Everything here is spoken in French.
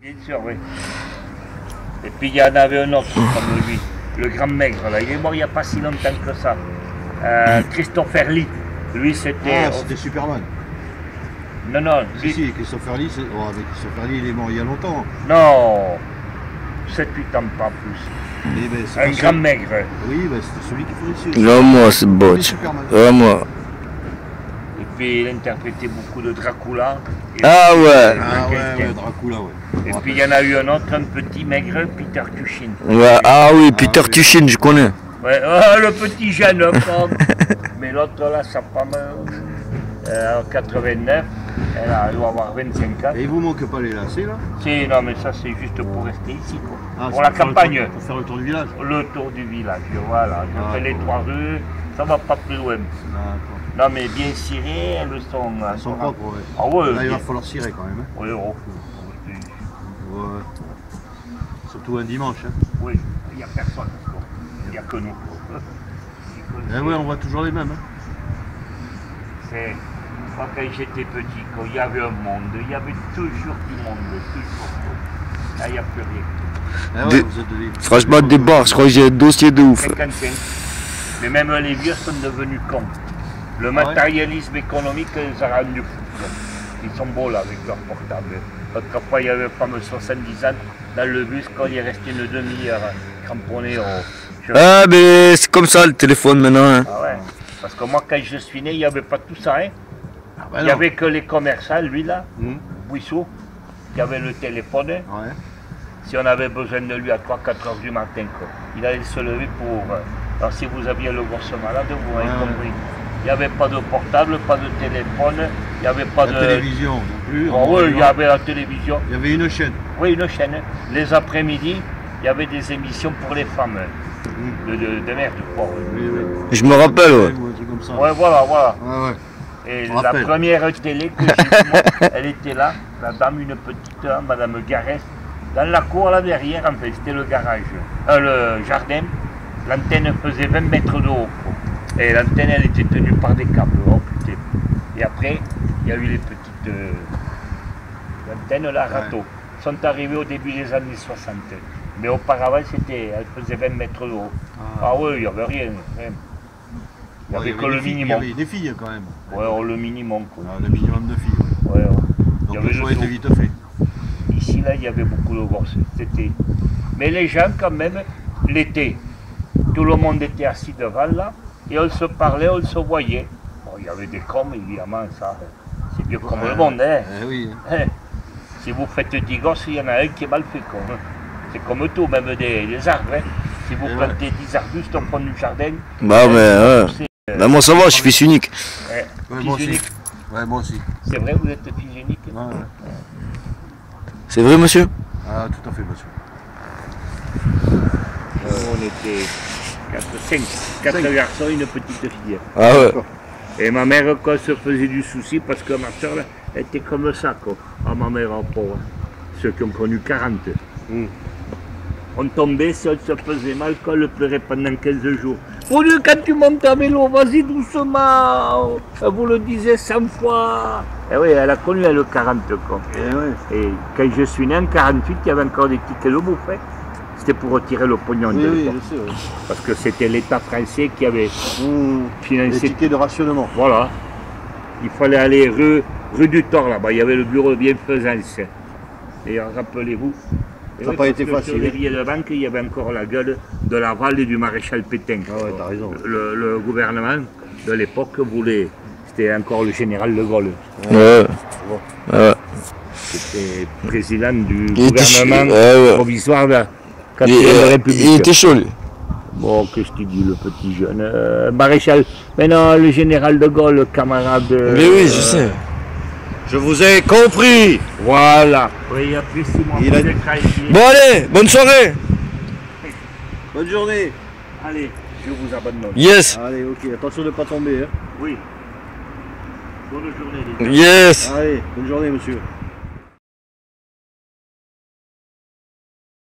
Bien sûr, oui. Et puis il y en avait un autre comme lui, le grand maigre, là. Il est mort il n'y a pas si longtemps que ça. Christopher Lee. Lui, c'était. Ah, c'était Superman. Non, non. Lui... Si, Christopher Lee, avec Christopher Lee, il est mort il y a longtemps. Non. 7-8 ans, pas plus. Un grand maigre. Oui, c'était celui qui faisait Là, moi, c'est botch. Là, moi. Et puis il interprétait beaucoup de Dracula. Ah ouais. Ah ouais, Dracula, ouais. Et puis il y en a eu un autre, un petit maigre, Peter Cushing. Ouais, ah oui, Peter Cushing, je connais. Ouais, oh, le petit jeune, mais l'autre là, sa femme, en 89, elle doit avoir 25 ans. Et il vous manque pas les lacets là? Si, non, mais ça c'est juste pour rester ici, quoi. Ah, pour la campagne. Pour faire le tour du village? Le tour du village, voilà. Je fais les 3 rues, ça va pas plus loin. Non, mais bien cirées, elles sont. Elles sont propres, ouais. Ah ouais. Là, il va falloir cirer quand même. Hein. Oui, oh. Ouais. Surtout un dimanche. Hein. Oui, il n'y a personne. Il n'y a que nous. Eh ouais, on voit toujours les mêmes. Hein. C'est. Moi, quand j'étais petit, quand il y avait un monde, il y avait toujours du monde, toujours. Là, il n'y a plus rien. Eh ouais, vous êtes de l'île. Franchement, des bars, je crois que j'ai un dossier de ouf. 55. Mais même les vieux sont devenus cons. Le matérialisme économique les a rendus fous. Ils sont beaux là avec leurs portables. Autrefois, il y avait une femme de 70 ans dans le bus quand il est resté une demi-heure cramponné au. Ah, mais c'est comme ça le téléphone maintenant. Hein. Ah ouais. Parce que moi, quand je suis né, il n'y avait pas tout ça. Hein. Ah bah il n'y avait que les commerçants, lui là, Buissot, qui avait le téléphone. Hein. Ouais. Si on avait besoin de lui à 3-4 heures du matin, quoi. Il allait se lever pour. Alors, si vous aviez le gosse malade, vous m'avez compris. Il n'y avait pas de portable, pas de téléphone, il n'y avait pas de télévision non plus. Oh, oui, il y avait la télévision. Il y avait une chaîne. Oui, une chaîne. Les après-midi, il y avait des émissions pour les femmes. De merde, quoi. Oui, oui. Je me rappelle, ouais. Comme ça. Ouais, voilà, voilà. Ouais, ouais. Et la première télé que j'ai vue, moi, elle était là, la dame, une petite, Madame Garès, dans la cour là derrière, en fait, c'était le garage, le jardin. L'antenne faisait 20 mètres de haut. Et l'antenne, elle était tenue par des câbles. Oh putain. Et après, il y a eu les petites antennes là, râteaux. Elles sont arrivées au début des années 60. Mais auparavant, elle faisait 20 mètres de haut. Ah oui, il n'y avait rien. Il n'y avait que le minimum. Il y avait des filles quand même. Ouais, le minimum. Quoi. Ah, le minimum de filles. Ouais. Donc le choix était vite fait. Ici, là, il y avait beaucoup de gosses. Mais les gens, quand même, l'été, tout le monde était assis devant là. Et on se parlait, on se voyait. Bon, il y avait des cons, évidemment, ça, c'est vieux comme le monde. Hein. Oui. Si vous faites 10 gosses, il y en a un qui est mal fait. C'est comme tout, même des arbres. Hein. Si vous plantez 10 arbustes au fond du jardin, bah, mais bah, moi ça va, je suis fils unique. Ouais, moi aussi. Ouais, moi aussi. C'est vrai, vous êtes fils unique? Ouais. C'est vrai, monsieur? Ah, tout à fait, monsieur. On était 4 garçons et une petite fille. Ah ouais. Et ma mère, quoi, se faisait du souci parce que ma soeur, elle était comme ça, quoi. Ah, ma mère, pauvre. Ceux qui ont connu 40. On tombait, si on se faisait mal, qu'on le pleurait pendant 15 jours. Oh Dieu, quand tu montes à vélo, vas-y doucement. Elle vous le disait 100 fois. Et oui, elle a connu le 40, quoi. Et quand je suis né en 48, il y avait encore des tickets de bouffe. C'était pour retirer le pognon de l'époque. Parce que c'était l'État français qui avait financé. Les tickets de rationnement. Voilà. Il fallait aller rue du Thor, là-bas. Il y avait le bureau de bienfaisance. Et rappelez-vous, ça n'a pas été facile. Sur les billets de banque, il y avait encore la gueule de Laval et du maréchal Pétain. Ah ouais, t'as raison. Le gouvernement de l'époque voulait. C'était encore le général de Gaulle. Ouais. C'était président du gouvernement provisoire de la 4e République. Il était chaud, lui. Bon, qu'est-ce qu'il dit, le petit jeune maréchal. Mais non, le général de Gaulle, camarade. Mais oui, je sais. Je vous ai compris. Voilà. Oui, il y a plus 6 mois. Bon, allez, bonne soirée. Bonne journée. Allez, je vous abandonne. Yes. Allez, ok, attention de ne pas tomber. Hein. Oui. Bonne journée, les gars. Yes. Allez, bonne journée, monsieur.